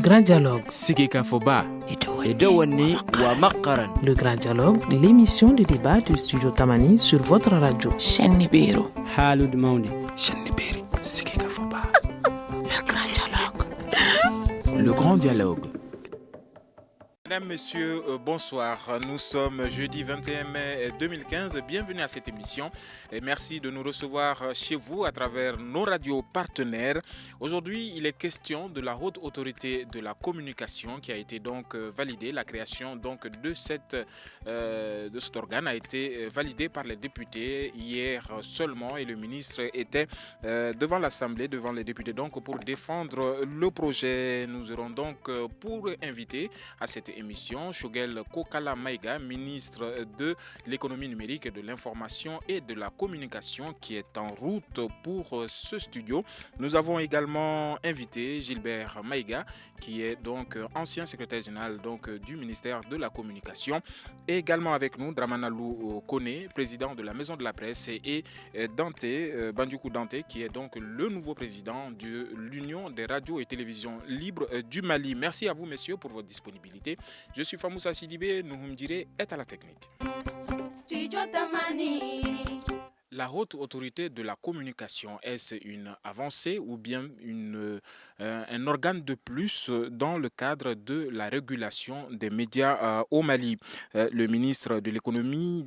grand dialogue. Sigeka Foba. Edouani wa Makaran. Le grand dialogue, l'émission de débat du studio Tamani sur votre radio. Chenibero. Halud Mauni. Cheniberi. Sigeka Foba. Le grand dialogue. Le grand dialogue. Mesdames, Messieurs, bonsoir. Nous sommes jeudi 21 mai 2015. Bienvenue à cette émission. Et merci de nous recevoir chez vous à travers nos radios partenaires. Aujourd'hui, il est question de la haute autorité de la communication qui a été donc validée. La création donc de cet organe a été validée par les députés hier seulement et le ministre était devant l'Assemblée, devant les députés donc pour défendre le projet. Nous aurons donc pour inviter à cette émission Shogel Kokala Maïga, ministre de l'économie numérique, de l'information et de la communication qui est en route pour ce studio. Nous avons également invité Gilbert Maïga qui est donc ancien secrétaire général donc du ministère de la communication. Et également avec nous Dramanalou Kone, président de la Maison de la Presse, et Dante, Bandjuku Dante qui est donc le nouveau président de l'Union des radios et télévisions libres du Mali. Merci à vous messieurs pour votre disponibilité. Je suis Famoussa Sidibé, Nuhumdire est à la technique. La haute autorité de la communication, est-ce une avancée ou bien un organe de plus dans le cadre de la régulation des médias au Mali? Le ministre de l'économie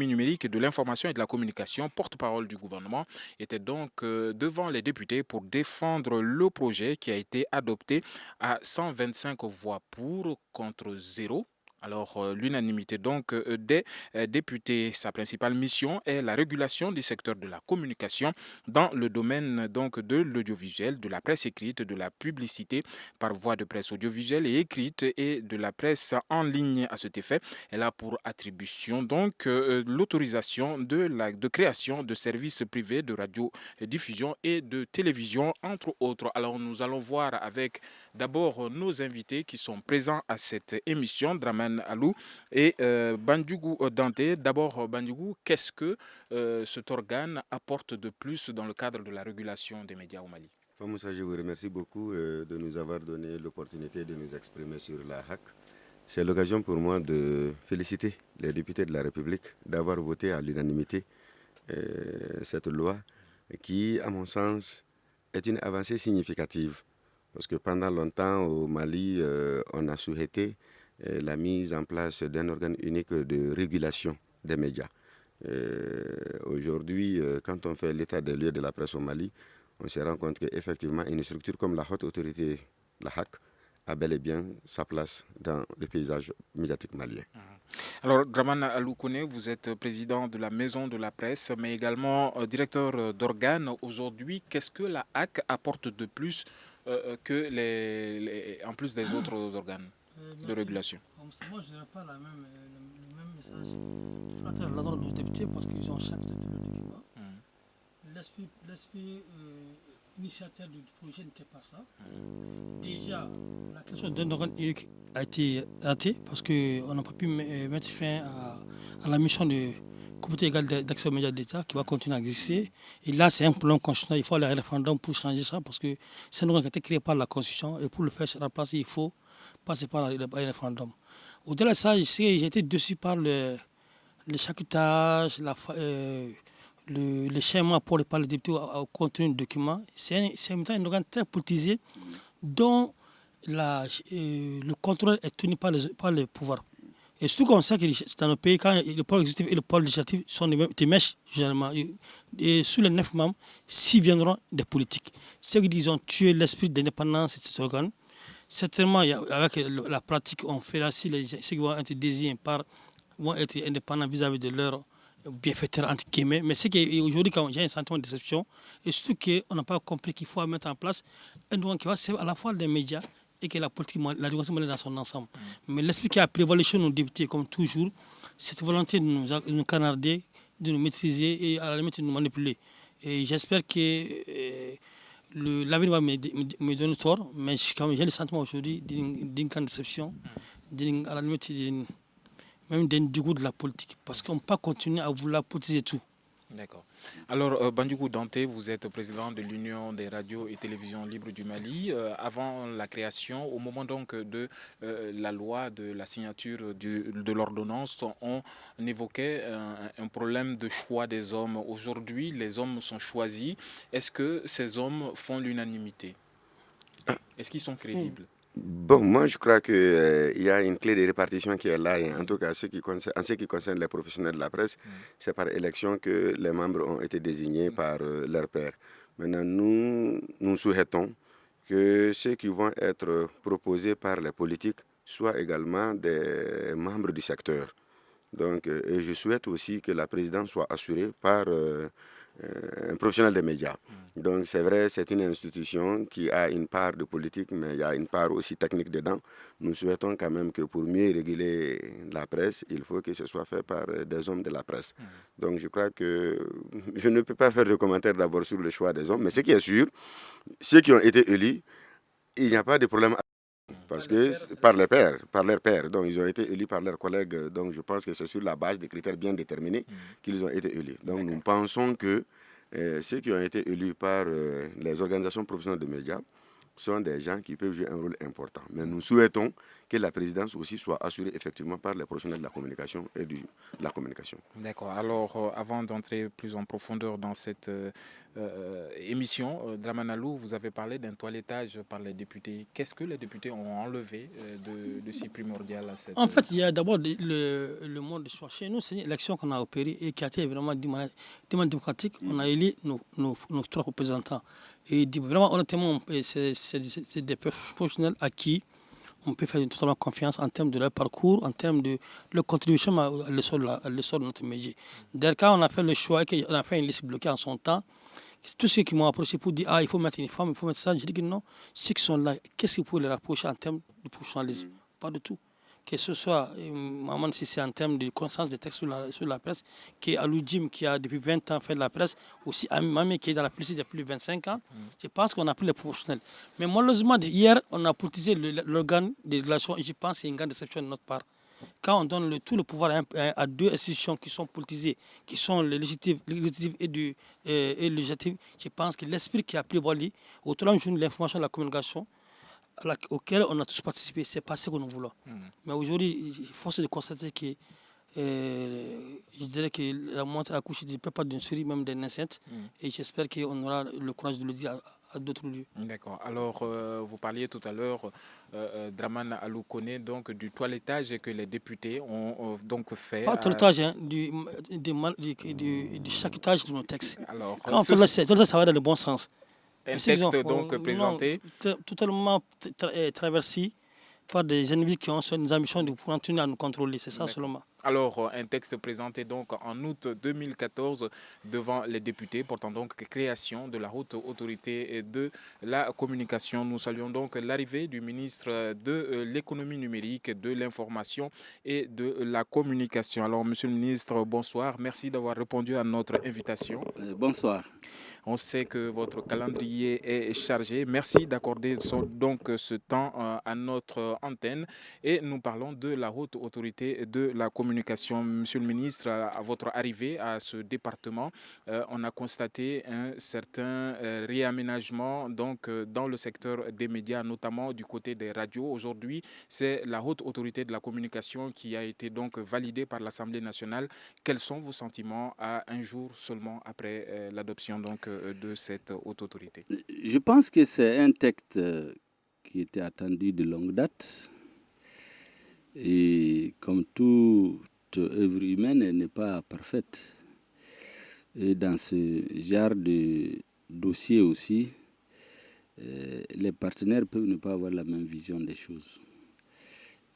numérique, de l'information et de la communication, porte-parole du gouvernement, était donc devant les députés pour défendre le projet qui a été adopté à 125 voix pour contre 0. Alors, l'unanimité donc des députés, sa principale mission est la régulation du secteur de la communication dans le domaine donc de l'audiovisuel, de la presse écrite, de la publicité par voie de presse audiovisuelle et écrite et de la presse en ligne à cet effet. Elle a pour attribution donc l'autorisation de création de services privés de radiodiffusion et de télévision, entre autres. Alors, nous allons voir avec d'abord nos invités qui sont présents à cette émission, Draman Alou et Bandjougou Dante. D'abord, Bandjougou, qu'est-ce que cet organe apporte de plus dans le cadre de la régulation des médias au Mali? Famoussa, je vous remercie beaucoup de nous avoir donné l'opportunité de nous exprimer sur la HAC. C'est l'occasion pour moi de féliciter les députés de la République d'avoir voté à l'unanimité cette loi qui, à mon sens, est une avancée significative. Parce que pendant longtemps, au Mali, on a souhaité la mise en place d'un organe unique de régulation des médias. Aujourd'hui, quand on fait l'état des lieux de la presse au Mali, on se rend compte qu'effectivement, une structure comme la haute autorité, la HAC, a bel et bien sa place dans le paysage médiatique malien. Alors, Draman Aloukouné, vous êtes président de la Maison de la Presse, mais également directeur d'organes. Aujourd'hui, qu'est-ce que la HAC apporte de plus en plus des autres organes de régulation? Moi, je n'aurais pas le même message. Il faut attendre l'ordre des députés parce qu'ils ont chaque député le document. L'esprit initiateur du projet n'était pas ça. Déjà, la question d'un organe unique a été ratée parce qu'on n'a pas pu mettre fin à la mission de comité égal d'accès aux médias d'État qui va continuer à exister. Et là, c'est un problème constitutionnel. Il faut aller à un référendum pour changer ça parce que c'est un organe qui a été créé par la Constitution et pour le faire remplacer, il faut passer par un référendum. Au-delà de ça, j'ai été déçu par le chacutage, les schémas pour par les députés au contenu du document. C'est un organe très politisé dont le contrôle est tenu par les pouvoirs. Et surtout qu'on sait que dans nos pays, quand le pouvoir exécutif et le pouvoir législatif sont des mèches, généralement, et sous les 9 membres, 6 viendront des politiques. C'est qu'ils ont tué l'esprit d'indépendance de cet organe. Certainement, avec la pratique, on fait là, ceux qui vont être désignés vont être indépendants vis-à-vis de leurs bienfaiteurs, entre guillemets. Mais c'est qu'aujourd'hui, quand j'ai un sentiment de déception, et surtout qu'on n'a pas compris qu'il faut mettre en place un organe qui va servir à la fois des médias et que la politique, la régulation dans son ensemble. Mais l'esprit qui a prévalu chez nos députés, comme toujours, cette volonté de nous canarder, de nous maîtriser et à la limite de nous manipuler. Et j'espère que l'avenir va me donner tort, mais j'ai le sentiment aujourd'hui d'une grande déception, à la limite même d'un dégoût de la politique, parce qu'on ne peut pas continuer à vouloir politiser tout. D'accord. Alors, Bandjougou Dante, vous êtes président de l'Union des radios et télévisions libres du Mali. Avant la création, au moment donc de la loi, de la signature de l'ordonnance, on évoquait un problème de choix des hommes. Aujourd'hui, les hommes sont choisis. Est-ce que ces hommes font l'unanimité? Est-ce qu'ils sont crédibles? Bon, moi je crois qu'il y a une clé de répartition qui est là, et en tout cas en ce qui concerne les professionnels de la presse, c'est par élection que les membres ont été désignés par leur père. Maintenant, nous souhaitons que ceux qui vont être proposés par les politiques soient également des membres du secteur. Donc, et je souhaite aussi que la présidence soit assurée par un professionnel des médias. Donc c'est vrai, c'est une institution qui a une part de politique, mais il y a une part aussi technique dedans. Nous souhaitons quand même que pour mieux réguler la presse, il faut que ce soit fait par des hommes de la presse. Donc je crois que je ne peux pas faire de commentaires d'abord sur le choix des hommes, mais ce qui est sûr, ceux qui ont été élus, il n'y a pas de problème. Parce que par leurs pairs, donc ils ont été élus par leurs collègues, donc je pense que c'est sur la base des critères bien déterminés qu'ils ont été élus. Donc nous pensons que ceux qui ont été élus par les organisations professionnelles de médias sont des gens qui peuvent jouer un rôle important. Mais nous souhaitons que la présidence aussi soit assurée effectivement par les professionnels de la communication et de la communication. D'accord. Alors, avant d'entrer plus en profondeur dans cette émission, Dramanalou, vous avez parlé d'un toilettage par les députés. Qu'est-ce que les députés ont enlevé de si primordial à cette... En fait, il y a d'abord le mode de choix. Chez nous, c'est une élection qu'on a opérée et qui a été vraiment démocratique. On a élu nos 3 représentants. Et vraiment, honnêtement, c'est des professionnels à qui on peut faire totalement confiance en termes de leur parcours, en termes de leur contribution à l'essor de notre métier. D'ailleurs, quand on a fait le choix, on a fait une liste bloquée en son temps, tous ceux qui m'ont approché pour dire il faut mettre une femme, il faut mettre ça, je dis que non. Ceux qui sont là, qu'est-ce que vous pouvez les rapprocher en termes de professionnalisme? Pas du tout. Que ce soit, maman, si c'est en termes de connaissance des textes sur la presse, qui est Alou Jim, qui a depuis 20 ans fait de la presse, aussi Mamé, qui est dans la presse depuis plus de 25 ans, je pense qu'on a pris les professionnels. Mais malheureusement, hier, on a politisé l'organe de régulation et je pense que c'est une grande déception de notre part. Quand on donne tout le pouvoir à 2 institutions qui sont politisées, qui sont le législatif et le législatif, je pense que l'esprit qui a prévalu au 30 juin de l'information et de la communication, auquel on a tous participé, c'est pas ce que nous voulons. Mais aujourd'hui, il faut se constater que je dirais que la montée à couche ne peut pas d'une souris, même d'un insecte. Et j'espère qu'on aura le courage de le dire à d'autres lieux. D'accord. Alors, vous parliez tout à l'heure, Draman Aloukone, donc du toilettage que les députés ont donc fait. Pas toilettage, du chaquetage de nos textes. Alors, quand on fait ça va dans le bon sens. Un texte donc présenté. Totalement traversé par des ennemis qui ont des ambitions de continuer à nous contrôler. C'est ça seulement. Alors, un texte présenté donc en août 2014 devant les députés portant donc création de la haute autorité de la communication. Nous saluons donc l'arrivée du ministre de l'économie numérique, de l'information et de la communication. Alors, monsieur le ministre, bonsoir. Merci d'avoir répondu à notre invitation. Bonsoir. On sait que votre calendrier est chargé. Merci d'accorder donc ce temps à notre antenne. Et nous parlons de la haute autorité de la communication. Monsieur le ministre, à votre arrivée à ce département, on a constaté un certain réaménagement donc, dans le secteur des médias, notamment du côté des radios. Aujourd'hui, c'est la haute autorité de la communication qui a été donc validée par l'Assemblée nationale. Quels sont vos sentiments à un jour seulement après l'adoption donc de cette haute autorité? Je pense que c'est un texte qui était attendu de longue date. Et comme toute œuvre humaine, elle n'est pas parfaite. Et dans ce genre de dossier aussi, les partenaires peuvent ne pas avoir la même vision des choses.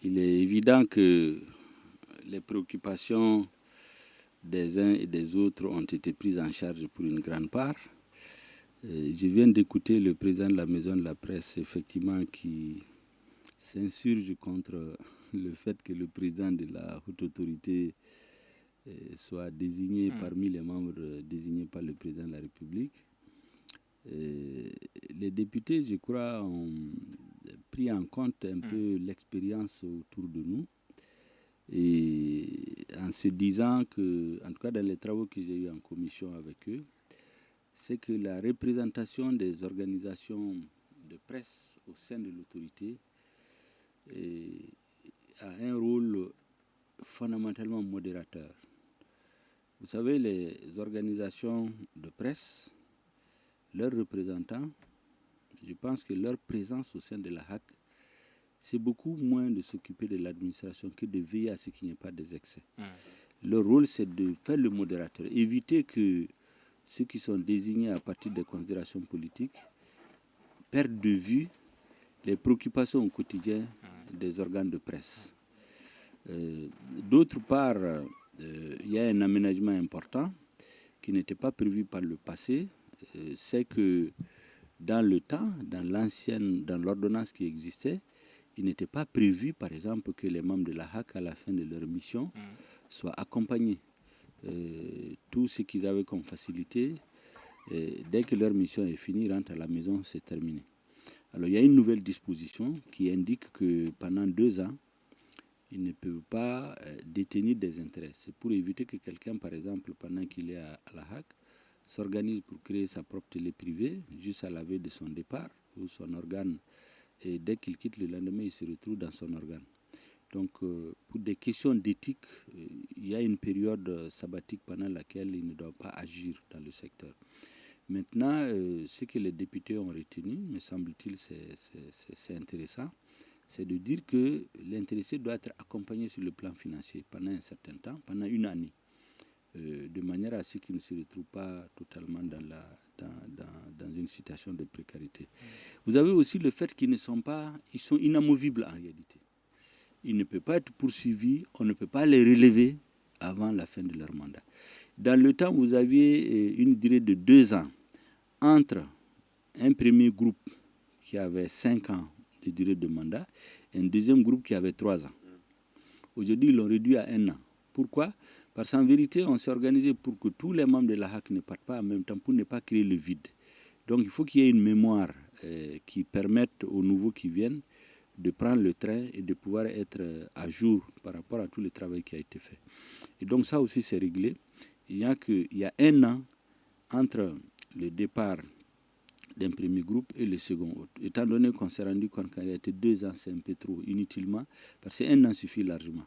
Il est évident que les préoccupations des uns et des autres ont été prises en charge pour une grande part. Je viens d'écouter le président de la Maison de la Presse, effectivement, qui s'insurge contre le fait que le président de la haute autorité soit désigné parmi les membres désignés par le président de la République. Les députés, je crois, ont pris en compte un peu l'expérience autour de nous. Et en se disant que, en tout cas dans les travaux que j'ai eus en commission avec eux, c'est que la représentation des organisations de presse au sein de l'autorité a un rôle fondamentalement modérateur. Vous savez, les organisations de presse, leurs représentants, je pense que leur présence au sein de la HAC, c'est beaucoup moins de s'occuper de l'administration que de veiller à ce qu'il n'y ait pas des excès. Leur rôle, c'est de faire le modérateur, éviter que ceux qui sont désignés à partir des considérations politiques perdent de vue les préoccupations au quotidien des organes de presse. D'autre part, il y a un aménagement important qui n'était pas prévu par le passé, c'est que dans le temps, dans l'ordonnance qui existait, il n'était pas prévu, par exemple, que les membres de la HAC, à la fin de leur mission, soient accompagnés. Tout ce qu'ils avaient comme facilité, dès que leur mission est finie, rentrent à la maison, c'est terminé. Alors il y a une nouvelle disposition qui indique que pendant 2 ans, ils ne peuvent pas détenir des intérêts. C'est pour éviter que quelqu'un, par exemple, pendant qu'il est à la HAC, s'organise pour créer sa propre télé privée, juste à la veille de son départ, ou son organe, et dès qu'il quitte le lendemain, il se retrouve dans son organe. Donc, pour des questions d'éthique, il y a une période sabbatique pendant laquelle il ne doit pas agir dans le secteur. Maintenant, ce que les députés ont retenu, me semble-t-il, c'est intéressant, c'est de dire que l'intéressé doit être accompagné sur le plan financier pendant un certain temps, pendant 1 année, de manière à ce qu'il ne se retrouve pas totalement dans une situation de précarité. Vous avez aussi le fait qu'ils ils sont inamovibles en réalité. Ils ne peuvent pas être poursuivis, on ne peut pas les relever avant la fin de leur mandat. Dans le temps, vous aviez une durée de 2 ans entre un premier groupe qui avait 5 ans de durée de mandat et un deuxième groupe qui avait 3 ans. Aujourd'hui, ils l'ont réduit à 1 an. Pourquoi? Parce qu'en vérité, on s'est organisé pour que tous les membres de la HAC ne partent pas en même temps pour ne pas créer le vide. Donc, il faut qu'il y ait une mémoire qui permette aux nouveaux qui viennent de prendre le train et de pouvoir être à jour par rapport à tout le travail qui a été fait. Et donc, ça aussi, c'est réglé. Il y a 1 an entre le départ d'un premier groupe et le second. Étant donné qu'on s'est rendu compte qu'il y a été 2 ans, c'est un peu trop inutilement, parce que 1 an suffit largement.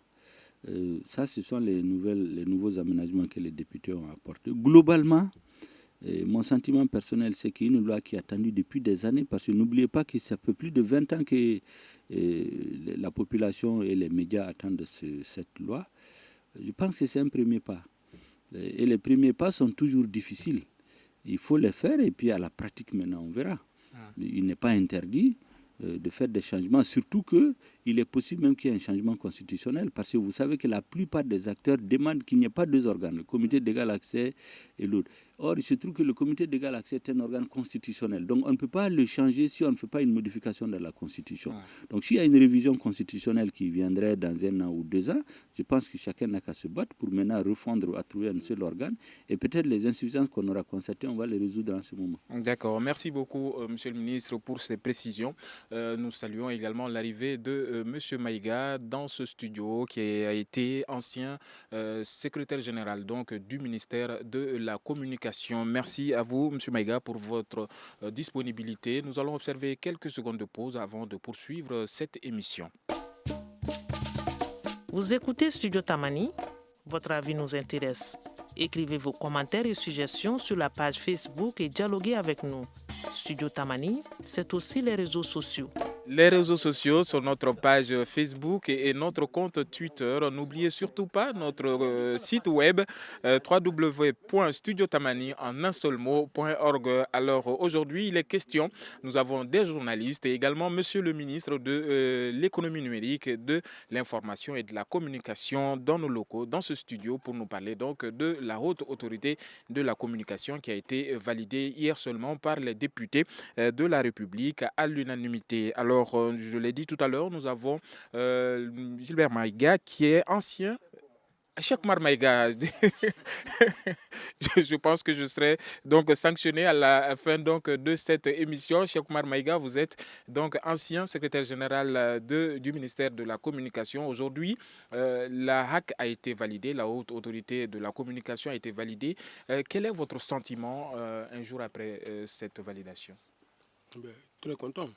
Ça, ce sont les nouveaux aménagements que les députés ont apportés. Globalement, mon sentiment personnel, c'est qu'il y a une loi qui est attendue depuis des années, parce que n'oubliez pas que ça fait plus de 20 ans que la population et les médias attendent cette loi. Je pense que c'est un premier pas. Et les premiers pas sont toujours difficiles. Il faut les faire et puis à la pratique maintenant, on verra. Il n'est pas interdit de faire des changements, surtout qu'il est possible même qu'il y ait un changement constitutionnel, parce que vous savez que la plupart des acteurs demandent qu'il n'y ait pas 2 organes, le comité d'égal accès et l'autre. Or, il se trouve que le comité d'égal accès est un organe constitutionnel, donc on ne peut pas le changer si on ne fait pas une modification de la Constitution. Donc s'il y a une révision constitutionnelle qui viendrait dans 1 an ou 2 ans, je pense que chacun n'a qu'à se battre pour maintenant refondre, à trouver un seul organe, et peut-être les insuffisances qu'on aura constatées, on va les résoudre en ce moment. D'accord, merci beaucoup Monsieur le ministre pour ces précisions. Nous saluons également l'arrivée de Monsieur Maïga dans ce studio, qui a été ancien secrétaire général donc du ministère de la Communication. Merci à vous Monsieur Maïga pour votre disponibilité. Nous allons observer quelques secondes de pause avant de poursuivre cette émission. Vous écoutez Studio Tamani, votre avis nous intéresse. Écrivez vos commentaires et suggestions sur la page Facebook et dialoguez avec nous. Studio Tamani, c'est aussi les réseaux sociaux. Les réseaux sociaux sont notre page Facebook et notre compte Twitter. N'oubliez surtout pas notre site web www.studiotamani en un seul mot.org. Alors aujourd'hui, il est question, nous avons des journalistes et également Monsieur le ministre de l'économie numérique, de l'information et de la communication dans nos locaux, dans ce studio, pour nous parler donc de la haute autorité de la communication qui a été validée hier seulement par les députés de la République à l'unanimité. Alors, je l'ai dit tout à l'heure, nous avons Gilbert Maïga qui est ancien Cheikh Oumar Maïga, je pense que je serai donc sanctionné à la fin donc de cette émission. Cheikh Oumar Maïga, vous êtes donc ancien secrétaire général du ministère de la Communication. Aujourd'hui, la HAC a été validée, la haute autorité de la communication a été validée. Quel est votre sentiment un jour après cette validation? Très content.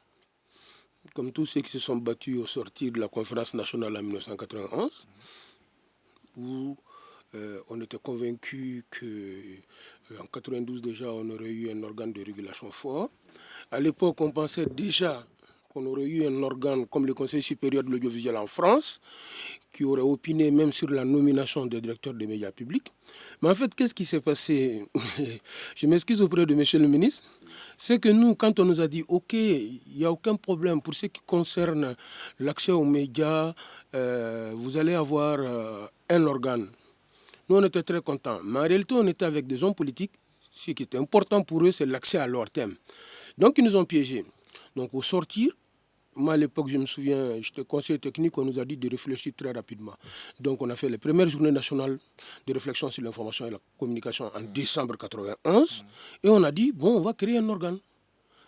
Comme tous ceux qui se sont battus au sortir de la conférence nationale en 1991, où on était convaincu qu'en 92 déjà on aurait eu un organe de régulation fort. À l'époque, on pensait déjà qu'on aurait eu un organe comme le Conseil supérieur de l'audiovisuel en France, qui aurait opiné même sur la nomination des directeurs des médias publics. Mais en fait, qu'est-ce qui s'est passé? Je m'excuse auprès de monsieur le ministre. C'est que nous, quand on nous a dit « Ok, il n'y a aucun problème pour ce qui concerne l'accès aux médias, vous allez avoir un organe ». Nous, on était très contents. Mais en réalité, on était avec des hommes politiques. Ce qui était important pour eux, c'est l'accès à leur thème. Donc, ils nous ont piégés. Donc, au sortir, moi, à l'époque, je me souviens, j'étais conseiller technique, on nous a dit de réfléchir très rapidement. Donc, on a fait les premières journées nationales de réflexion sur l'information et la communication en décembre 1991. Et on a dit, bon, on va créer un organe.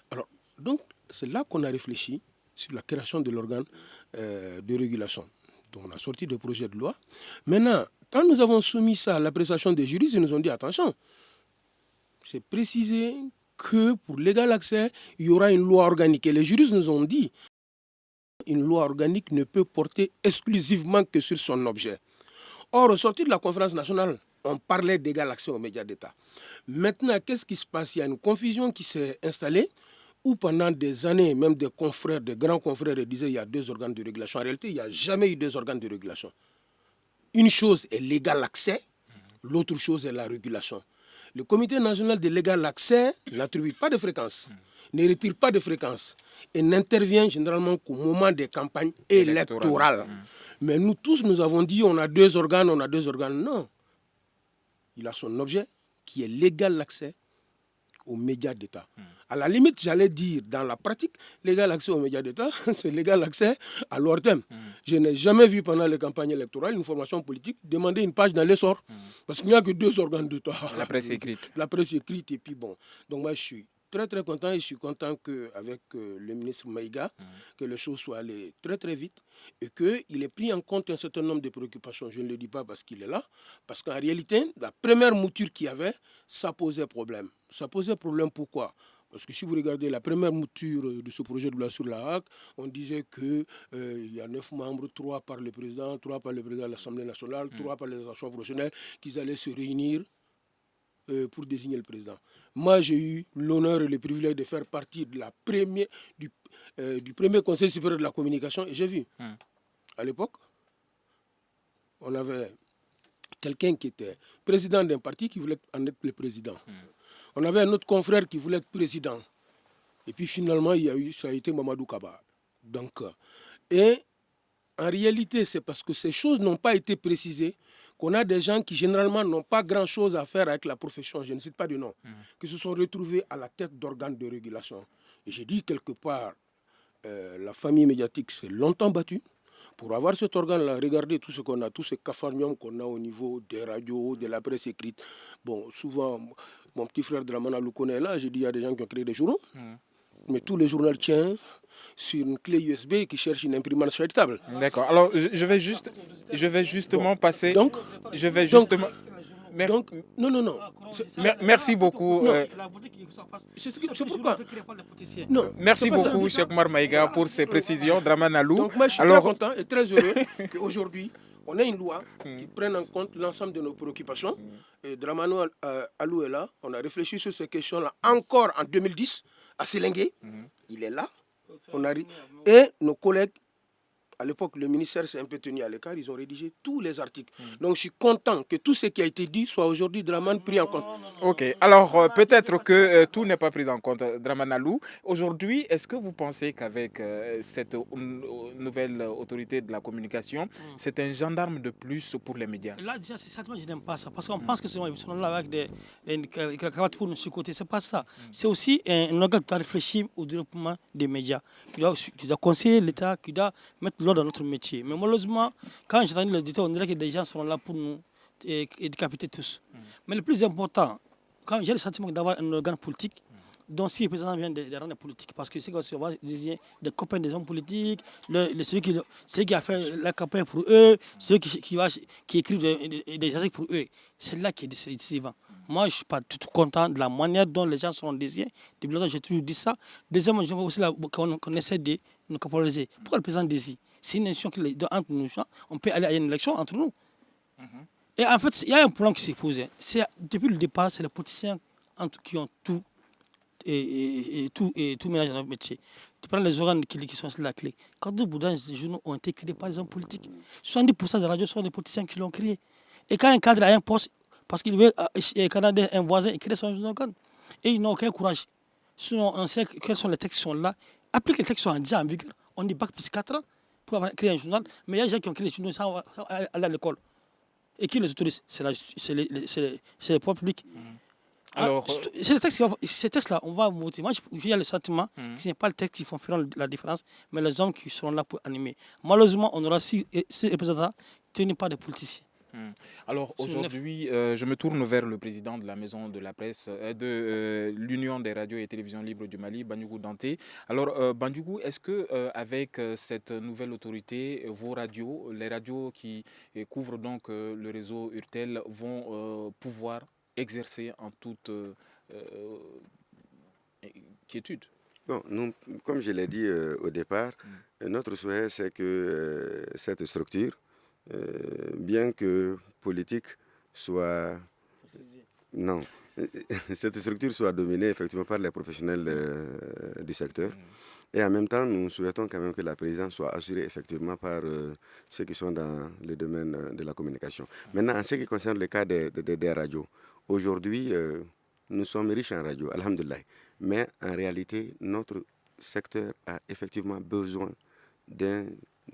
Alors, donc, c'est là qu'on a réfléchi sur la création de l'organe de régulation. Donc, on a sorti des projets de loi. Maintenant, quand nous avons soumis ça à l'appréciation des juristes, ils nous ont dit, attention, c'est précisé que pour l'égal accès, il y aura une loi organique. Et les juristes nous ont dit, une loi organique ne peut porter exclusivement que sur son objet. Or, au sortir de la conférence nationale, on parlait d'égal accès aux médias d'État. Maintenant, qu'est-ce qui se passe? Il y a une confusion qui s'est installée, où pendant des années, même des confrères, des grands confrères disaient qu'il y a deux organes de régulation. En réalité, il n'y a jamais eu deux organes de régulation. Une chose est l'égal accès, l'autre chose est la régulation. Le Comité national de l'égal accès n'attribue pas de fréquence, ne retire pas de fréquence et n'intervient généralement qu'au moment des campagnes électorales. Mais nous tous, nous avons dit on a deux organes, on a deux organes. Non. Il a son objet qui est l'égal accès aux médias d'État. À la limite, j'allais dire, dans la pratique, l'égal accès aux médias d'État, c'est l'égal accès à leur thème. Je n'ai jamais vu pendant les campagnes électorales une formation politique demander une page dans l'essor. Parce qu'il n'y a que deux organes d'État. La presse écrite. La presse écrite et puis bon. Donc moi, je suis très très content et je suis content qu'avec le ministre Maïga, que les choses soient allées très très vite et qu'il ait pris en compte un certain nombre de préoccupations. Je ne le dis pas parce qu'il est là, parce qu'en réalité, la première mouture qu'il y avait, ça posait problème. Ça posait problème pourquoi? Parce que si vous regardez la première mouture de ce projet de loi sur la HAC, on disait qu'il y a 9 membres, 3 par le président, 3 par le président de l'Assemblée nationale, 3 par les associations professionnelles, qu'ils allaient se réunir pour désigner le président. Moi, j'ai eu l'honneur et le privilège de faire partie de du premier conseil supérieur de la communication et j'ai vu, à l'époque, on avait quelqu'un qui était président d'un parti qui voulait en être le président. On avait un autre confrère qui voulait être président. Et puis finalement, ça a été Mamadou Kaba. Donc, et en réalité, c'est parce que ces choses n'ont pas été précisées qu'on a des gens qui généralement n'ont pas grand-chose à faire avec la profession, je ne cite pas de nom, qui se sont retrouvés à la tête d'organes de régulation. Et j'ai dit quelque part, la famille médiatique s'est longtemps battue pour avoir cet organe-là. Regardez tout ce qu'on a, tout ce cafarnium qu'on a au niveau des radios, de la presse écrite. Bon, souvent, mon petit frère Dramana le connaît là, j'ai dit il y a des gens qui ont créé des journaux, mais tous les journaux tiennent sur une clé USB qui cherche une imprimante charitable. D'accord. Alors, je vais justement passer... Donc, je vais justement... Merci. Donc, non. Merci beaucoup. C'est pourquoi. Non, merci beaucoup, Cheikh Oumar Maïga, pour ces précisions. Draman Alou. Donc, moi, je suis très content et très heureux qu'aujourd'hui, on ait une loi qui prenne en compte l'ensemble de nos préoccupations. Et Draman Alou est là. On a réfléchi sur ces questions-là encore en 2010 à Sélingué. Il est là. Et nos collègues, à l'époque, le ministère s'est un peu tenu à l'écart, ils ont rédigé tous les articles. Donc je suis content que tout ce qui a été dit soit aujourd'hui Draman pris en compte. Ok, alors peut-être que tout n'est pas pris en compte, Draman Alou. Aujourd'hui, est-ce que vous pensez qu'avec cette nouvelle autorité de la communication, c'est un gendarme de plus pour les médias? Là, déjà, c'est certainement, je n'aime pas ça. Parce qu'on pense que c'est là avec des cravates pour nous côté. Ce n'est pas ça. C'est aussi un organe qui doit réfléchir au développement des médias. Qui doit conseiller l'État, qui doit mettre l'ordre dans notre métier. Mais malheureusement, quand j'entends le détail, on dirait que des gens sont là pour nous et décapiter tous. Mais le plus important, quand j'ai le sentiment d'avoir un organe politique, dont si les présidents viennent des rangs politiques, parce que c'est qu'on va désigner des copains des hommes politiques, celui qui a fait la campagne pour eux, celui qui écrivent des articles pour eux. C'est là qui est décisif. Moi, je ne suis pas du tout content de la manière dont les gens seront désignés. Depuis longtemps, j'ai toujours dit ça. Deuxièmement, je veux aussi qu'on essaie de nous capitaliser. Pourquoi le président désigne? C'est une élection entre nous. On peut aller à une élection entre nous. Et en fait, il y a un problème qui s'est posé. Depuis le départ, c'est les politiciens qui ont tout et tout mélange dans notre métier. Tu prends les organes qui sont sur la clé. Quand de boudins, les journaux ont été créés par les hommes politiques, 70% des radios sont des politiciens qui l'ont créé. Et quand un cadre a un poste, parce qu'il veut canadier un voisin et créer son organe, et ils n'ont aucun courage. Sinon, on sait quels sont les textes qui sont là. Applique les textes qui sont déjà en vigueur. On dit bac plus 4 ans pour avoir créé un journal. Mais il y a des gens qui ont créé des journaux sans aller à l'école. Et qui les autorise? C'est les pouvoirs publics. Alors, c'est le texte ces textes-là, on va voter. Moi, j'ai le sentiment que ce n'est pas le texte qui fera la différence, mais les hommes qui seront là pour animer. Malheureusement, on aura ces représentants tenus par des politiciens. Alors aujourd'hui, je me tourne vers le président de la Maison de la Presse, de l'Union des radios et télévisions libres du Mali, Bandjougou Danté. Alors Bandjougou, est-ce que avec cette nouvelle autorité, vos radios, les radios qui couvrent donc le réseau URTEL, vont pouvoir exercer en toute quiétude? Bon, nous, comme je l'ai dit au départ, notre souhait c'est que cette structure, bien que politique, soit... Non, cette structure soit dominée effectivement par les professionnels du secteur. Et en même temps, nous souhaitons quand même que la présidence soit assurée effectivement par ceux qui sont dans le domaine de la communication. Maintenant, en ce qui concerne le cas des radios, aujourd'hui, nous sommes riches en radio, alhamdoulilah. Mais en réalité, notre secteur a effectivement besoin d'un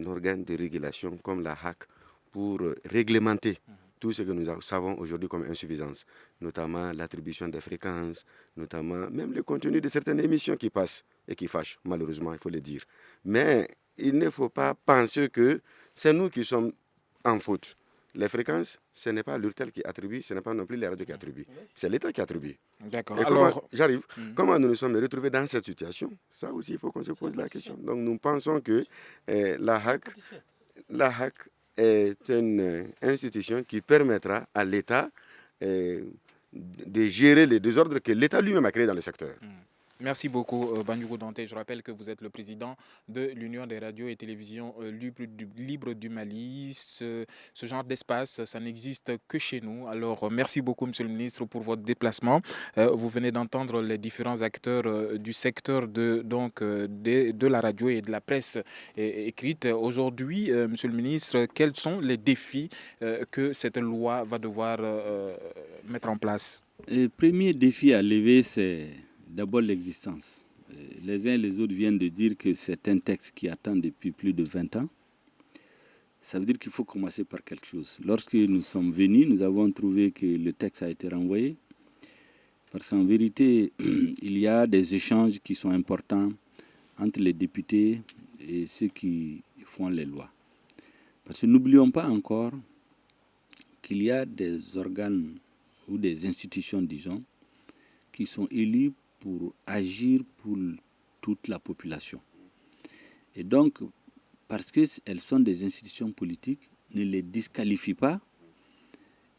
organe de régulation comme la HAC pour réglementer tout ce que nous savons aujourd'hui comme insuffisance, notamment l'attribution des fréquences, notamment même le contenu de certaines émissions qui passent et qui fâchent, malheureusement, il faut le dire. Mais il ne faut pas penser que c'est nous qui sommes en faute. Les fréquences, ce n'est pas l'URTEL qui attribue, ce n'est pas non plus les radios qui attribuent. C'est l'État qui attribue. D'accord. Et alors, j'arrive. Comment nous nous sommes retrouvés dans cette situation? Ça aussi, il faut qu'on se pose la question. Donc, nous pensons que la HAC est une institution qui permettra à l'État de gérer les désordres que l'État lui-même a créés dans le secteur. Merci beaucoup, Bandjougou Danté. Je rappelle que vous êtes le président de l'Union des radios et télévisions libres du Mali. Ce genre d'espace, ça n'existe que chez nous. Alors, merci beaucoup, Monsieur le ministre, pour votre déplacement. Vous venez d'entendre les différents acteurs du secteur de la radio et de la presse écrite. Aujourd'hui, Monsieur le ministre, quels sont les défis que cette loi va devoir mettre en place? Le premier défi à lever, c'est d'abord l'existence. Les uns et les autres viennent de dire que c'est un texte qui attend depuis plus de 20 ans. Ça veut dire qu'il faut commencer par quelque chose. Lorsque nous sommes venus, nous avons trouvé que le texte a été renvoyé. Parce qu'en vérité, il y a des échanges qui sont importants entre les députés et ceux qui font les lois. Parce que n'oublions pas encore qu'il y a des organes ou des institutions, disons, qui sont élus pour agir pour toute la population. Et donc, parce qu'elles sont des institutions politiques, ne les disqualifie pas,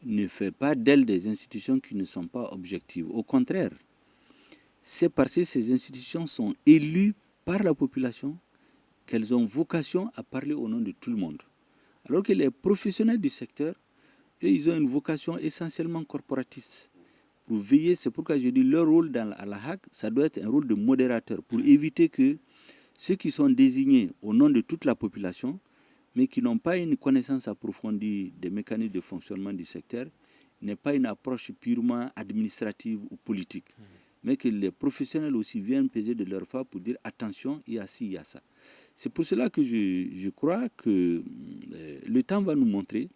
ne fait pas d'elles des institutions qui ne sont pas objectives. Au contraire, c'est parce que ces institutions sont élues par la population qu'elles ont vocation à parler au nom de tout le monde. Alors que les professionnels du secteur, eux, ils ont une vocation essentiellement corporatiste. Pour veiller, c'est pourquoi je dis leur rôle à la HAC, ça doit être un rôle de modérateur pour éviter que ceux qui sont désignés au nom de toute la population, mais qui n'ont pas une connaissance approfondie des mécanismes de fonctionnement du secteur, n'aient pas une approche purement administrative ou politique, mais que les professionnels aussi viennent peser de leur foi pour dire attention, il y a ci, il y a ça. C'est pour cela que je crois que le temps va nous montrer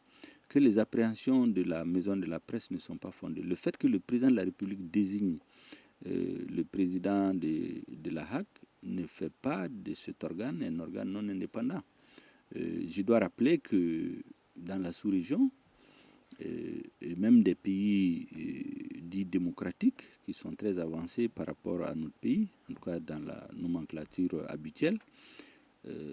que les appréhensions de la Maison de la Presse ne sont pas fondées. Le fait que le président de la République désigne le président de la HAC ne fait pas de cet organe un organe non indépendant. Je dois rappeler que dans la sous-région, et même des pays dits démocratiques qui sont très avancés par rapport à notre pays, en tout cas dans la nomenclature habituelle,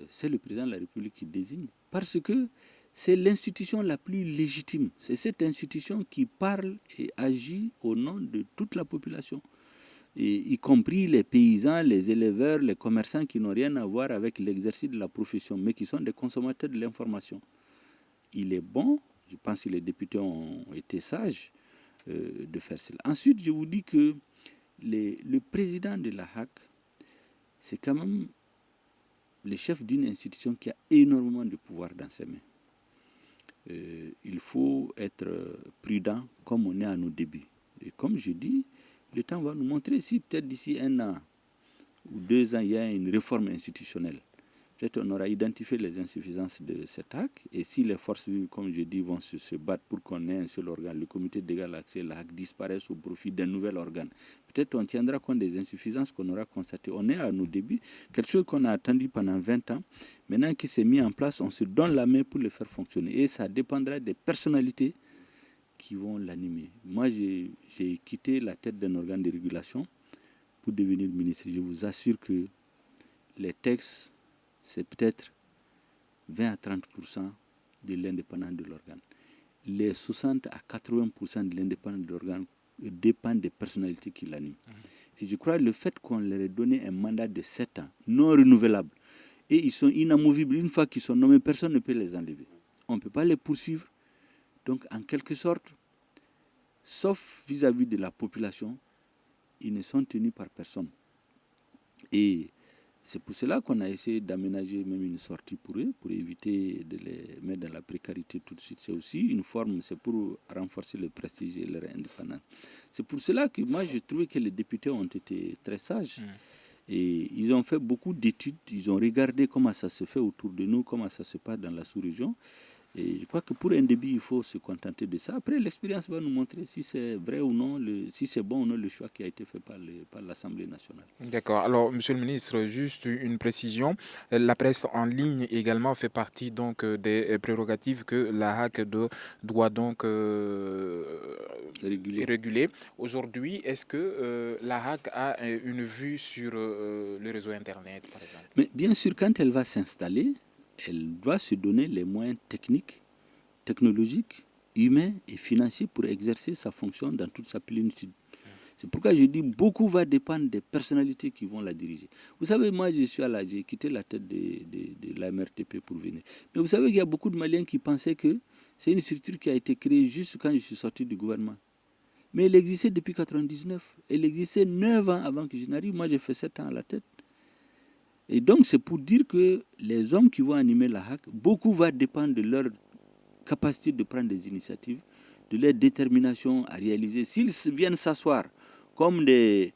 c'est le président de la République qui désigne. Parce que c'est l'institution la plus légitime. C'est cette institution qui parle et agit au nom de toute la population, et y compris les paysans, les éleveurs, les commerçants qui n'ont rien à voir avec l'exercice de la profession, mais qui sont des consommateurs de l'information. Il est bon, je pense que les députés ont été sages de faire cela. Ensuite, je vous dis que le président de la HAC, c'est quand même le chef d'une institution qui a énormément de pouvoir dans ses mains. Il faut être prudent comme on est à nos débuts. Et comme je dis, le temps va nous montrer si peut-être d'ici 1 an ou 2 ans, il y a une réforme institutionnelle. Peut-être on aura identifié les insuffisances de cet acte, et si les forces vives, comme je dis, vont se battre pour qu'on ait un seul organe, le comité d'égal accès, la HAC disparaisse au profit d'un nouvel organe. Peut-être on tiendra compte des insuffisances qu'on aura constatées. On est à nos débuts, quelque chose qu'on a attendu pendant 20 ans. Maintenant qu'il s'est mis en place, on se donne la main pour le faire fonctionner. Et ça dépendra des personnalités qui vont l'animer. Moi, j'ai quitté la tête d'un organe de régulation pour devenir ministre. Je vous assure que les textes, c'est peut-être 20 à 30% de l'indépendance de l'organe. Les 60 à 80% de l'indépendance de l'organe dépendent des personnalités qui l'animent. Et je crois que le fait qu'on leur ait donné un mandat de 7 ans, non renouvelable, et ils sont inamovibles, une fois qu'ils sont nommés, personne ne peut les enlever. On ne peut pas les poursuivre. Donc, en quelque sorte, sauf vis-à-vis de la population, ils ne sont tenus par personne. Et c'est pour cela qu'on a essayé d'aménager même une sortie pour eux, pour éviter de les mettre dans la précarité tout de suite. C'est aussi une forme, c'est pour renforcer le prestige et leur indépendance. C'est pour cela que moi, je trouvais que les députés ont été très sages. Et ils ont fait beaucoup d'études, ils ont regardé comment ça se fait autour de nous, comment ça se passe dans la sous-région. Et je crois que pour un début, il faut se contenter de ça. Après, l'expérience va nous montrer si c'est vrai ou non, si c'est bon ou non le choix qui a été fait par l'Assemblée nationale. D'accord. Alors, Monsieur le ministre, juste une précision. La presse en ligne également fait partie donc des prérogatives que la HAC doit donc réguler. Aujourd'hui, est-ce que la HAC a une vue sur le réseau Internet, par exemple? Mais bien sûr, quand elle va s'installer, elle doit se donner les moyens techniques, technologiques, humains et financiers pour exercer sa fonction dans toute sa plénitude. C'est pourquoi je dis beaucoup va dépendre des personnalités qui vont la diriger. Vous savez, moi j'ai quitté la tête de la MRTP pour venir. Mais vous savez qu'il y a beaucoup de Maliens qui pensaient que c'est une structure qui a été créée juste quand je suis sorti du gouvernement. Mais elle existait depuis 1999. Elle existait 9 ans avant que je n'arrive. Moi j'ai fait 7 ans à la tête. Et donc, c'est pour dire que les hommes qui vont animer la HAC, beaucoup va dépendre de leur capacité de prendre des initiatives, de leur détermination à réaliser. S'ils viennent s'asseoir comme des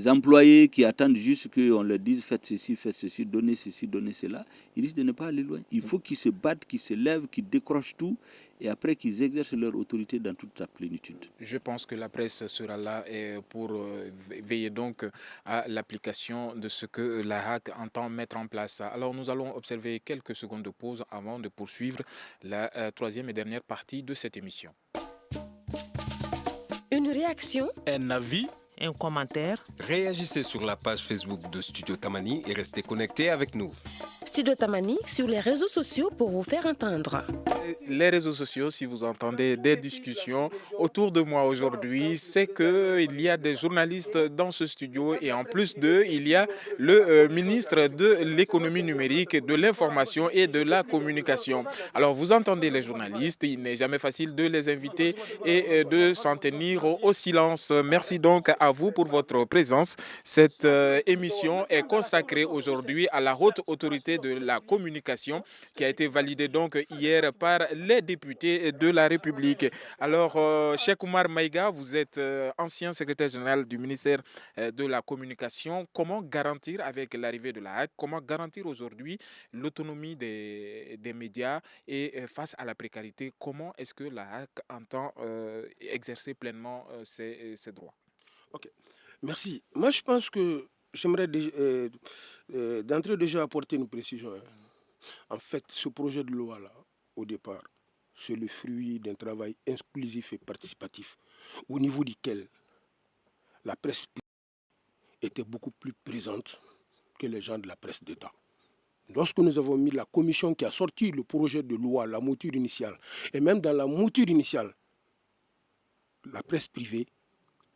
employés qui attendent juste qu'on leur dise faites ceci, donnez ceci, donnez cela, ils risquent de ne pas aller loin. Il faut qu'ils se battent, qu'ils se lèvent, qu'ils décrochent tout et après qu'ils exercent leur autorité dans toute la plénitude. Je pense que la presse sera là pour veiller donc à l'application de ce que la HAC entend mettre en place. Alors nous allons observer quelques secondes de pause avant de poursuivre la troisième et dernière partie de cette émission. Une réaction, un avis, un commentaire. Réagissez sur la page Facebook de Studio Tamani et restez connectés avec nous. Studio Tamani sur les réseaux sociaux pour vous faire entendre. Les réseaux sociaux, si vous entendez des discussions autour de moi aujourd'hui, c'est qu'il y a des journalistes dans ce studio et en plus d'eux, il y a le ministre de l'économie numérique, de l'information et de la communication. Alors vous entendez les journalistes, il n'est jamais facile de les inviter et de s'en tenir au silence. Merci donc à vous pour votre présence. Cette émission est consacrée aujourd'hui à la haute autorité de la communication qui a été validée donc hier par les députés de la République. Alors, Cheikh Oumar Maïga, vous êtes ancien secrétaire général du ministère de la Communication. Comment garantir avec l'arrivée de la HAC, comment garantir aujourd'hui l'autonomie des médias et face à la précarité, comment est-ce que la HAC entend exercer pleinement ses droits? Ok, merci. Moi, je pense que j'aimerais d'entrée déjà apporter une précision. En fait, ce projet de loi-là, au départ, c'est le fruit d'un travail inclusif et participatif, au niveau duquel la presse était beaucoup plus présente que les gens de la presse d'État. Lorsque nous avons mis la commission qui a sorti le projet de loi, la mouture initiale, et même dans la mouture initiale, la presse privée,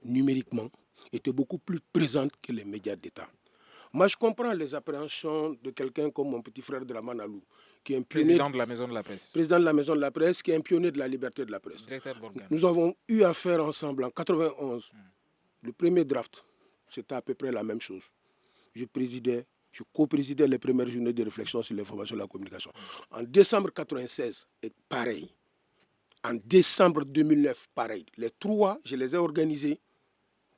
numériquement, était beaucoup plus présente que les médias d'État. Moi, je comprends les appréhensions de quelqu'un comme mon petit frère Draman Alou, qui est un pionnier, président de la Maison de la Presse. Président de la Maison de la Presse, qui est un pionnier de la liberté de la presse. Directeur d'organe. Nous avons eu à faire ensemble en 91, le premier draft, c'était à peu près la même chose. Je co-présidais les premières journées de réflexion sur l'information et la communication. En décembre 1996, pareil. En décembre 2009, pareil. Les trois, je les ai organisés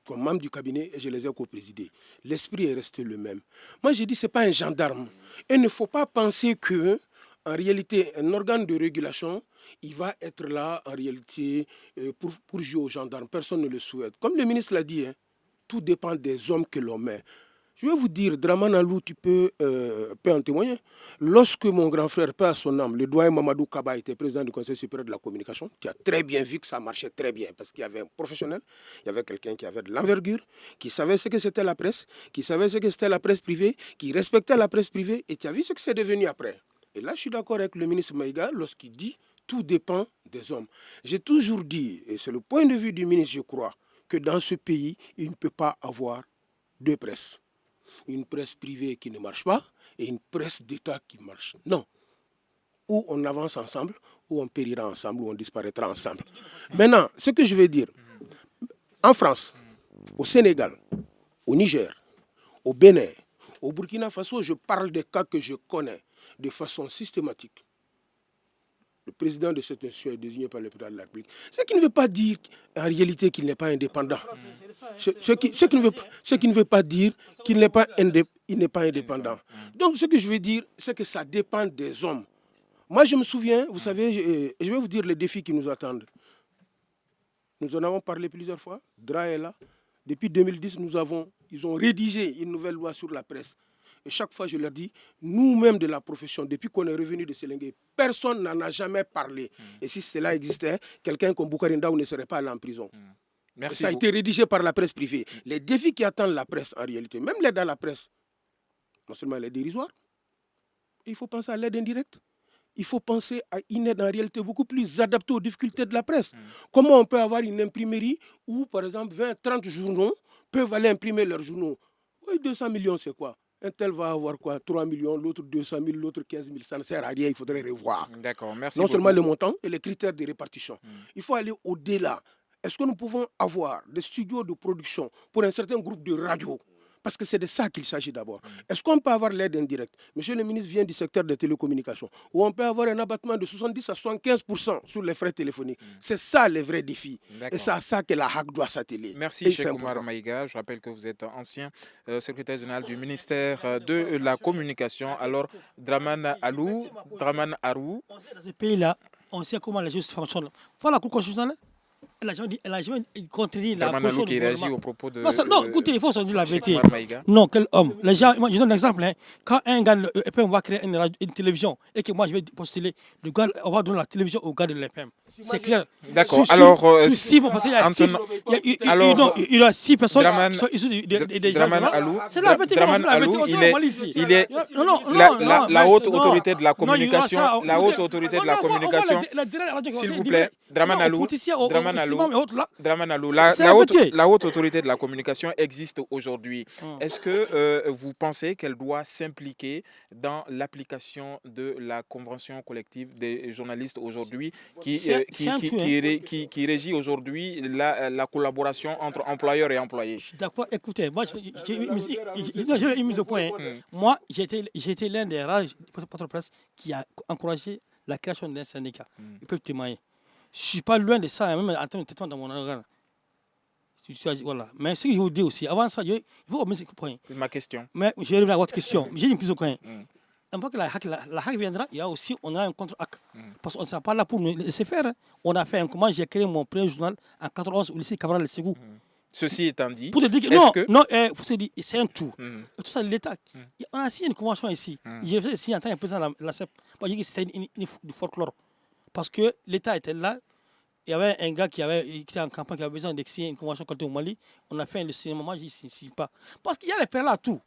comme membre du cabinet et je les ai co-présidés. L'esprit est resté le même. Moi, j'ai dit, ce n'est pas un gendarme. Et il ne faut pas penser que, en réalité, un organe de régulation, il va être là, en réalité, pour jouer au gendarme. Personne ne le souhaite. Comme le ministre l'a dit, tout dépend des hommes que l'on met. Je vais vous dire, Draman Alou, tu peux en témoigner. Lorsque mon grand frère, paix à son âme, le doyen Mamadou Kaba était président du Conseil supérieur de la communication, tu as très bien vu que ça marchait très bien parce qu'il y avait un professionnel, il y avait quelqu'un qui avait de l'envergure, qui savait ce que c'était la presse, qui savait ce que c'était la presse privée, qui respectait la presse privée, et tu as vu ce que c'est devenu après. Et là, je suis d'accord avec le ministre Maïga lorsqu'il dit tout dépend des hommes. J'ai toujours dit, et c'est le point de vue du ministre, je crois, que dans ce pays, il ne peut pas avoir deux presses. Une presse privée qui ne marche pas et une presse d'État qui marche. Non. Ou on avance ensemble, ou on périra ensemble, ou on disparaîtra ensemble. Maintenant, ce que je veux dire, en France, au Sénégal, au Niger, au Bénin, au Burkina Faso, je parle des cas que je connais de façon systématique. Le président de cette institution est désigné par le président de la République. Ce qui ne veut pas dire en réalité qu'il n'est pas indépendant. Ce qui ne veut pas dire qu'il n'est pas, indépendant. Donc ce que je veux dire, c'est que ça dépend des hommes. Moi je me souviens, vous savez, je vais vous dire les défis qui nous attendent. Nous en avons parlé plusieurs fois. DRA est là. Depuis 2010, ils ont rédigé une nouvelle loi sur la presse. Et chaque fois, je leur dis, nous-mêmes de la profession, depuis qu'on est revenu de Séléngué, personne n'en a jamais parlé. Et si cela existait, quelqu'un comme Boukari Ndaw ne serait pas allé en prison. Merci ça a été rédigé par la presse privée. Les défis qui attendent la presse, en réalité, même l'aide à la presse, non seulement elle est dérisoire, il faut penser à l'aide indirecte. Il faut penser à une aide en réalité beaucoup plus adaptée aux difficultés de la presse. Comment on peut avoir une imprimerie où, par exemple, 20-30 journaux peuvent aller imprimer leurs journaux. Oui, 200 millions, c'est quoi? Un tel va avoir quoi? 3 millions, l'autre 200 000, l'autre 15 000. Ça ne sert à rien, il faudrait revoir. D'accord, merci non beaucoup. Seulement le montant et les critères de répartition. Il faut aller au-delà. Est-ce que nous pouvons avoir des studios de production pour un certain groupe de radio? Parce que c'est de ça qu'il s'agit d'abord. Est-ce qu'on peut avoir l'aide indirecte? Monsieur le ministre vient du secteur des télécommunications, où on peut avoir un abattement de 70 à 75% sur les frais téléphoniques. C'est ça le vrai défi. Et c'est à ça que la HAC doit s'atteler. Merci, Cheikh Oumar Maïga. Je rappelle que vous êtes ancien secrétaire général du ministère de la Communication. Alors, Draman Alou, On sait dans ce pays-là, on sait comment les choses fonctionnent. Voilà la Cour constitutionnelle. Elle a jamais contredit la position du gouvernement. réagit au propos de... Non, écoutez, il faut se dire la vérité. Non, quel homme. Les gens, moi, je donne un exemple. Quand un gars de l'EPM va créer une télévision et que moi je vais postuler, le gars, on va donner la télévision au gars de l'EPM. C'est clair. D'accord. Alors, il y a 6 personnes qui sont issues des gens. C'est la vérité. La haute autorité de la communication. La haute autorité de la communication. S'il vous plaît, Draman Alou, la haute autorité de la communication existe aujourd'hui. Est-ce que vous pensez qu'elle doit s'impliquer dans l'application de la convention collective des journalistes aujourd'hui qui régit aujourd'hui la collaboration entre employeurs et employés? D'accord, écoutez, moi j'ai une mise au point. Moi, j'ai été l'un des rares patrons de presse qui a encouragé la création d'un syndicat. Ils peuvent témoigner. Je ne suis pas loin de ça, même en termes de traitement dans mon organe. Voilà. Mais ce que je vous dis aussi, avant ça, il faut remettre ce point. C'est ma question. Mais je vais revenir à votre question. J'ai une prise au point. Une fois que la HAC viendra, on aura un contre-HAC. Parce qu'on ne sera pas là pour nous laisser faire. On a fait un comment, j'ai créé mon premier journal en 91 au lycée Cabral Le Ségou. Ceci étant dit, pour te dire que c'est un tout. Tout ça, l'État. On a signé une convention ici. J'ai fait ici en tant que président de la CEP. J'ai dit que c'était du folklore. Parce que l'État était là. Il y avait un gars qui était en campagne, qui avait besoin de signer une convention contre au Mali. On a fait un signement. Moi, je ne signe pas. Parce qu'il y a les perles à tout.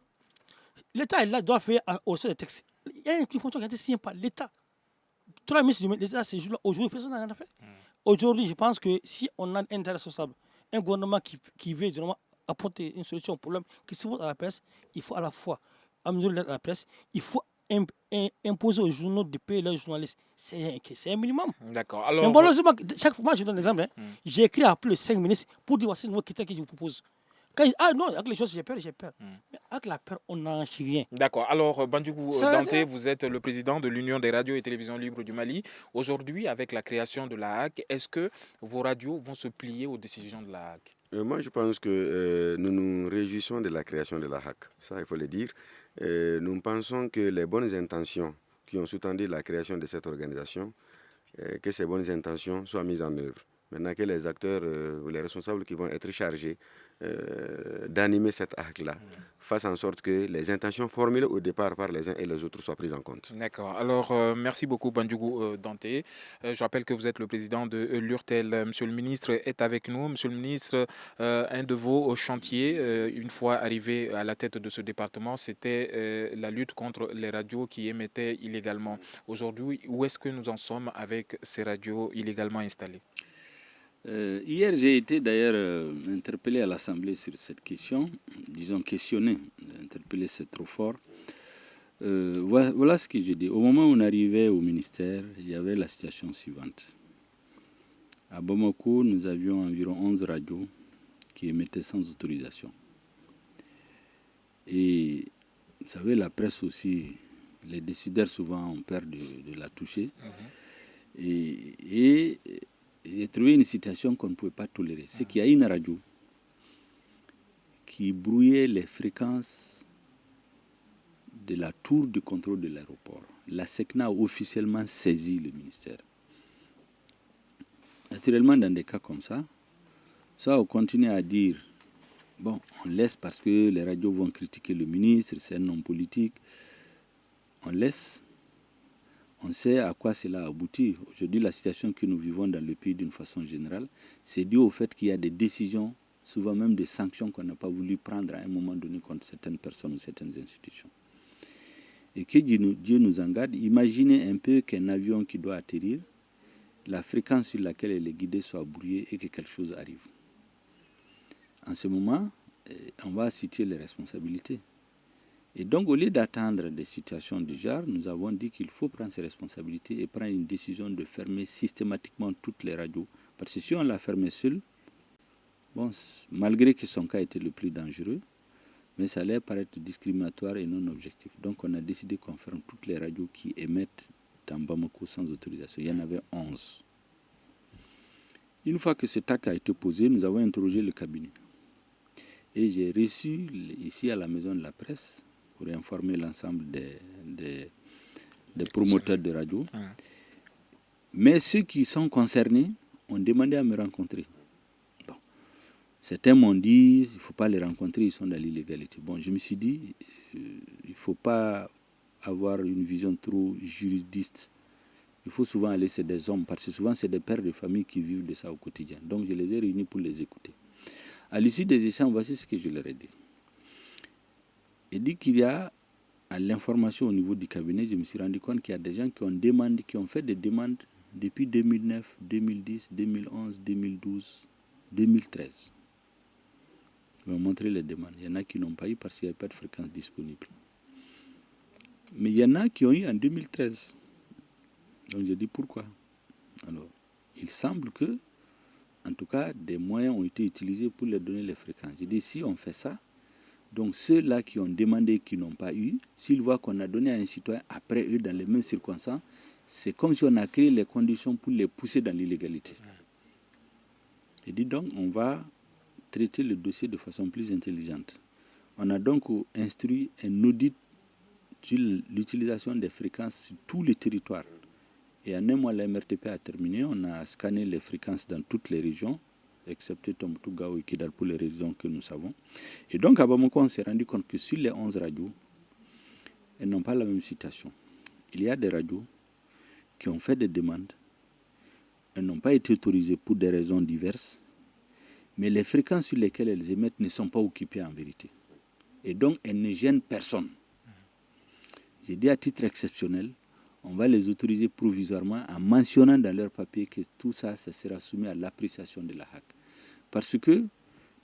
L'État est là, doit faire au sein des textes. Il y a une convention qui a été signée par l'État. Tous les ministres de l'État, ces jours-là, aujourd'hui, personne n'a rien fait. Aujourd'hui, je pense que si on a un intérêt responsable, un gouvernement qui veut vraiment apporter une solution au problème qui se pose à la presse, il faut à la fois améliorer la presse, il faut imposer aux journaux de payer leurs journalistes. C'est un minimum. D'accord. Alors, mais malheureusement, chaque fois, je donne un exemple. J'ai écrit à plus de 5 ministres pour dire voici le nouveau critère que je vous propose. Non, avec les choses, j'ai peur. Mais avec la peur, on n'en chie rien. D'accord. Alors, Bandjougou Dante, vous êtes le président de l'Union des radios et télévisions libres du Mali. Aujourd'hui, avec la création de la HAC, est-ce que vos radios vont se plier aux décisions de la HAC? Moi, je pense que nous nous réjouissons de la création de la HAC. Ça, il faut le dire. Nous pensons que les bonnes intentions qui ont sous-tendu la création de cette organisation, que ces bonnes intentions soient mises en œuvre. Maintenant que les acteurs ou les responsables qui vont être chargés d'animer cette HAC-là fassent en sorte que les intentions formulées au départ par les uns et les autres soient prises en compte. D'accord. Alors, merci beaucoup, Bandjougou Dante. Je rappelle que vous êtes le président de l'URTEL. Monsieur le ministre est avec nous. Monsieur le ministre, un de vos chantiers, une fois arrivé à la tête de ce département, c'était la lutte contre les radios qui émettaient illégalement. Aujourd'hui, où est-ce que nous en sommes avec ces radios illégalement installées? Hier, j'ai été d'ailleurs interpellé à l'Assemblée sur cette question, disons questionné, interpellé c'est trop fort. Voilà ce que j'ai dit. Au moment où on arrivait au ministère, il y avait la situation suivante. À Bamako, nous avions environ 11 radios qui émettaient sans autorisation. Et vous savez, la presse aussi, les décideurs souvent ont peur de la toucher. Et j'ai trouvé une situation qu'on ne pouvait pas tolérer. C'est qu'il y a une radio qui brouillait les fréquences de la tour de contrôle de l'aéroport. La SECNA a officiellement saisi le ministère. Naturellement, dans des cas comme ça, on continue à dire, bon, on laisse parce que les radios vont critiquer le ministre, c'est un homme politique. On laisse. On sait à quoi cela aboutit. Aujourd'hui, la situation que nous vivons dans le pays d'une façon générale, c'est dû au fait qu'il y a des décisions, souvent même des sanctions qu'on n'a pas voulu prendre à un moment donné contre certaines personnes ou certaines institutions. Et que Dieu nous en garde. Imaginez un peu qu'un avion qui doit atterrir, la fréquence sur laquelle elle est guidée soit brouillée et que quelque chose arrive. En ce moment, on va situer les responsabilités. Et donc, au lieu d'attendre des situations du genre, nous avons dit qu'il faut prendre ses responsabilités et prendre une décision de fermer systématiquement toutes les radios. Parce que si on la fermait seule, bon, malgré que son cas était le plus dangereux, mais ça allait paraître discriminatoire et non objectif. Donc, on a décidé qu'on ferme toutes les radios qui émettent dans Bamako sans autorisation. Il y en avait 11. Une fois que cet acte a été posé, nous avons interrogé le cabinet. Et j'ai reçu ici à la Maison de la Presse pour informer l'ensemble des promoteurs de radio. Mais ceux qui sont concernés ont demandé à me rencontrer. Bon. Certains m'ont dit, il ne faut pas les rencontrer, ils sont dans l'illégalité. Bon, je me suis dit, il ne faut pas avoir une vision trop juridiste. Il faut souvent aller chez des hommes, parce que souvent c'est des pères de famille qui vivent de ça au quotidien. Donc je les ai réunis pour les écouter. À l'issue des échanges, voici ce que je leur ai dit. Il dit qu'il y a, à l'information au niveau du cabinet, je me suis rendu compte qu'il y a des gens qui ont fait des demandes depuis 2009, 2010, 2011, 2012, 2013. Ils m'ont montré les demandes. Il y en a qui n'ont pas eu parce qu'il n'y avait pas de fréquence disponible. Mais il y en a qui ont eu en 2013. Donc je dis pourquoi. Alors, il semble que, en tout cas, des moyens ont été utilisés pour leur donner les fréquences. Je dis, si on fait ça, donc ceux-là qui ont demandé, qui n'ont pas eu, s'ils voient qu'on a donné à un citoyen après eux dans les mêmes circonstances, c'est comme si on a créé les conditions pour les pousser dans l'illégalité. Je dis donc, on va traiter le dossier de façon plus intelligente. On a donc instruit un audit sur l'utilisation des fréquences sur tout le territoire. Et en un mois, la MRTP a terminé. On a scanné les fréquences dans toutes les régions, excepté Tombouctou, Gao et Kidal pour les raisons que nous savons. Et donc, à Bamako, on s'est rendu compte que sur les 11 radios, elles n'ont pas la même situation. Il y a des radios qui ont fait des demandes elles n'ont pas été autorisées pour des raisons diverses, mais les fréquences sur lesquelles elles émettent ne sont pas occupées en vérité. Et donc, elles ne gênent personne. J'ai dit à titre exceptionnel, on va les autoriser provisoirement en mentionnant dans leur papier que tout ça, ça sera soumis à l'appréciation de la HAC. Parce que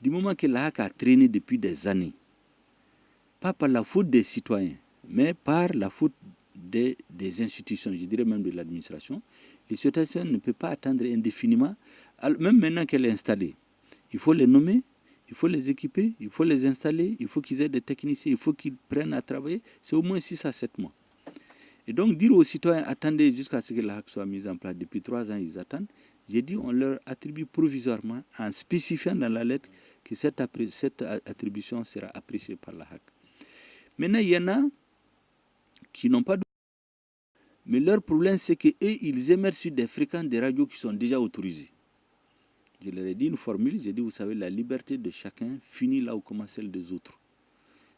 du moment que la HAC a traîné depuis des années, pas par la faute des citoyens, mais par la faute des institutions, je dirais même de l'administration, les situations ne peuvent pas attendre indéfiniment, même maintenant qu'elle est installée. Il faut les nommer, il faut les équiper, il faut les installer, il faut qu'ils aient des techniciens, il faut qu'ils prennent à travailler. C'est au moins 6 à 7 mois. Et donc dire aux citoyens, attendez jusqu'à ce que la HAC soit mise en place. Depuis 3 ans, ils attendent. J'ai dit, on leur attribue provisoirement, en spécifiant dans la lettre que cette attribution sera appréciée par la HAC. Maintenant, il y en a qui n'ont pas de... Mais leur problème, c'est qu'eux, ils émettent sur des fréquences des radios qui sont déjà autorisées. Je leur ai dit une formule, j'ai dit, vous savez, la liberté de chacun finit là où commence celle des autres.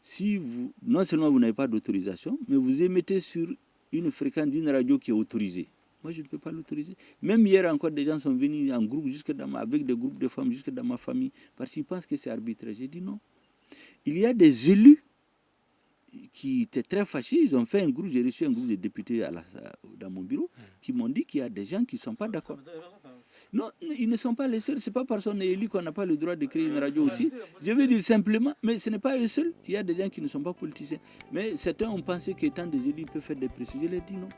Si vous, non seulement vous n'avez pas d'autorisation, mais vous émettez sur une fréquence d'une radio qui est autorisée. Moi, je ne peux pas l'autoriser. Même hier encore, des gens sont venus en groupe, avec des groupes de femmes, jusque dans ma famille, parce qu'ils pensent que c'est arbitraire. J'ai dit non. Il y a des élus qui étaient très fâchés. Ils ont fait un groupe, j'ai reçu un groupe de députés dans mon bureau, qui m'ont dit qu'il y a des gens qui ne sont pas d'accord. Non, ils ne sont pas les seuls. Ce n'est pas parce qu'on est élu qu'on n'a pas le droit de créer une radio aussi. Je veux dire simplement, mais ce n'est pas eux seuls. Il y a des gens qui ne sont pas politiciens. Mais certains ont pensé qu'étant des élus, ils peuvent faire des pressions. Je leur ai dit non,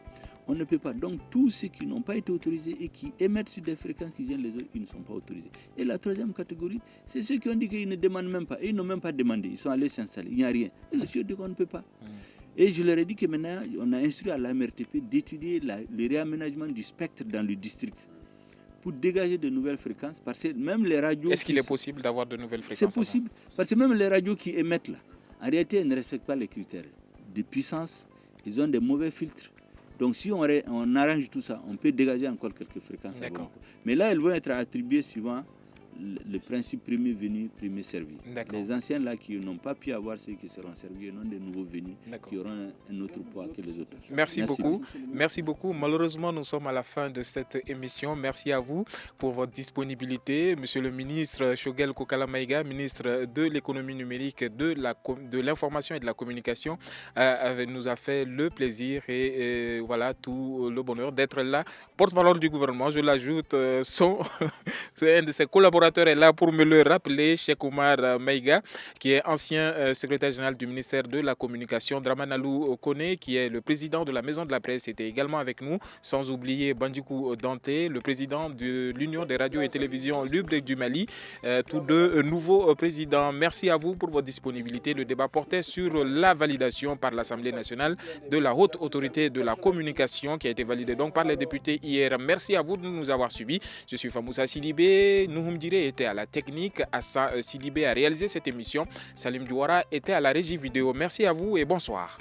on ne peut pas. Donc tous ceux qui n'ont pas été autorisés et qui émettent sur des fréquences qui gênent les autres, ils ne sont pas autorisés. Et la troisième catégorie, c'est ceux qui ont dit qu'ils ne demandent même pas. Et ils n'ont même pas demandé. Ils sont allés s'installer. Il n'y a rien. Et les gens disent qu'on ne peut pas. Et je leur ai dit que maintenant, on a instruit à la MRTP d'étudier le réaménagement du spectre dans le district, pour dégager de nouvelles fréquences, parce que même les radios... Est-ce qu'il est possible d'avoir de nouvelles fréquences? C'est possible, parce que même les radios qui émettent là, en réalité, elles ne respectent pas les critères de puissance, ils ont des mauvais filtres. Donc si on arrange tout ça, on peut dégager encore quelques fréquences. Mais là, elles vont être attribuées suivant le principe premier venu, premier servi. Les anciens là qui n'ont pas pu avoir ceux qui seront servis et non des nouveaux venus qui auront un autre poids que les autres. Merci beaucoup. Merci beaucoup. Malheureusement, nous sommes à la fin de cette émission. Merci à vous pour votre disponibilité. Monsieur le ministre Shogel Kokala Maïga, ministre de l'économie numérique, de l'information et de la communication, nous a fait le plaisir et voilà tout le bonheur d'être là. Porte-parole du gouvernement, je l'ajoute, c'est un de ses collaborateurs est là pour me le rappeler, Cheikh Oumar Maïga, qui est ancien secrétaire général du ministère de la Communication. Dramanalou Kone, qui est le président de la Maison de la Presse, était également avec nous. Sans oublier Bandjikou Dante, le président de l'Union des radios et télévisions libres du Mali. Tous deux nouveaux présidents. Merci à vous pour votre disponibilité. Le débat portait sur la validation par l'Assemblée nationale de la haute autorité de la communication qui a été validée donc par les députés hier. Merci à vous de nous avoir suivis. Je suis Famoussa Sidibé. Nouhoum Diré était à la technique. Assa Sidibé a réalisé cette émission. Salim Douara était à la régie vidéo. Merci à vous et bonsoir.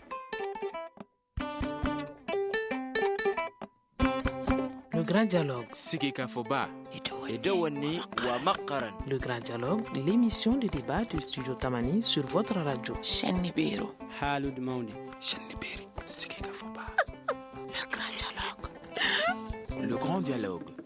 Le grand dialogue. Le grand dialogue, l'émission de débat du studio Tamani sur votre radio. Le grand dialogue.